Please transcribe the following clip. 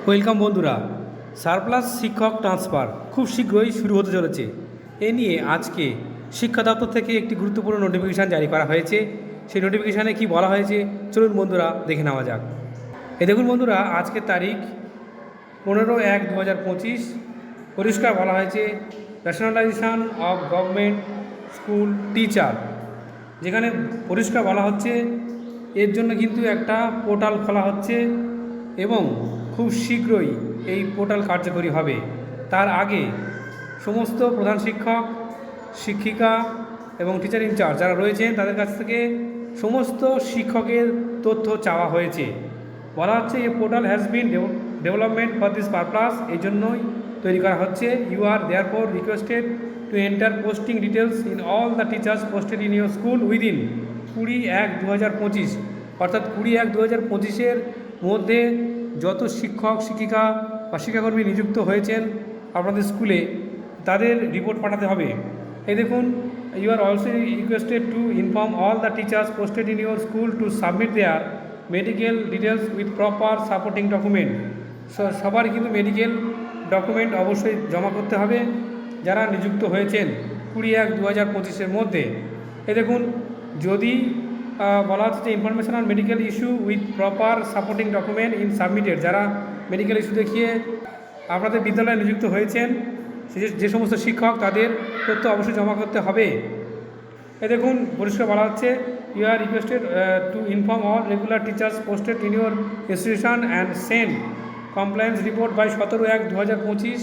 Welcome বন্ধুরা। Surplus শিক্ষক transfer খুব শীঘ্রই শুরু হতে চলেছে। এ নিয়ে আজকে শিক্ষা দপ্তর থেকে একটি গুরুত্বপূর্ণ নোটিফিকেশান জারি করা হয়েছে। সেই নোটিফিকেশানে কি বলা হয়েছে চলুন বন্ধুরা দেখে নেওয়া যাক। এই দেখুন বন্ধুরা, আজকের তারিখ 15/1/2025। পরিষ্কার বলা হয়েছে nationalisation of government school teacher, যেখানে পরিষ্কার বলা হচ্ছে এর জন্য কিন্তু একটা পোর্টাল খোলা হচ্ছে এবং খুব শীঘ্রই এই পোর্টাল কার্যকরী হবে। তার আগে সমস্ত প্রধান শিক্ষক, শিক্ষিকা এবং টিচার ইনচার্জ যারা রয়েছেন তাদের কাছ থেকে সমস্ত শিক্ষকের তথ্য চাওয়া হয়েছে। বলা হচ্ছে a portal has been development for this purpose, এই জন্যই তৈরি করা হচ্ছে। You are therefore requested to enter posting details in all the teachers posted in your school within 20/1/2025, অর্থাৎ 20/1/2025 মধ্যে যত শিক্ষক, শিক্ষিকা বা শিক্ষাকর্মী নিযুক্ত হয়েছেন আপনাদের স্কুলে তাদের রিপোর্ট পাঠাতে হবে। এই দেখুন, you are also requested to inform all the teachers posted in your school to submit their medical details with proper supporting document. সবার কিন্তু মেডিকেল ডকুমেন্ট অবশ্যই জমা করতে হবে যারা নিযুক্ত হয়েছেন 20/1/2025 মধ্যে। এই দেখুন, যদি বলা হচ্ছে যে information on medical issue with proper supporting document in submitted, যারা মেডিকেল ইস্যু দেখিয়ে আপনাদের বিদ্যালয়ে নিযুক্ত হয়েছেন যে সমস্ত শিক্ষক তাদের তথ্য অবশ্যই জমা করতে হবে। এই দেখুন, পরিষ্কার বলা হচ্ছে you are requested to inform all regular teachers posted in your institution and send compliance report by 17/1/2025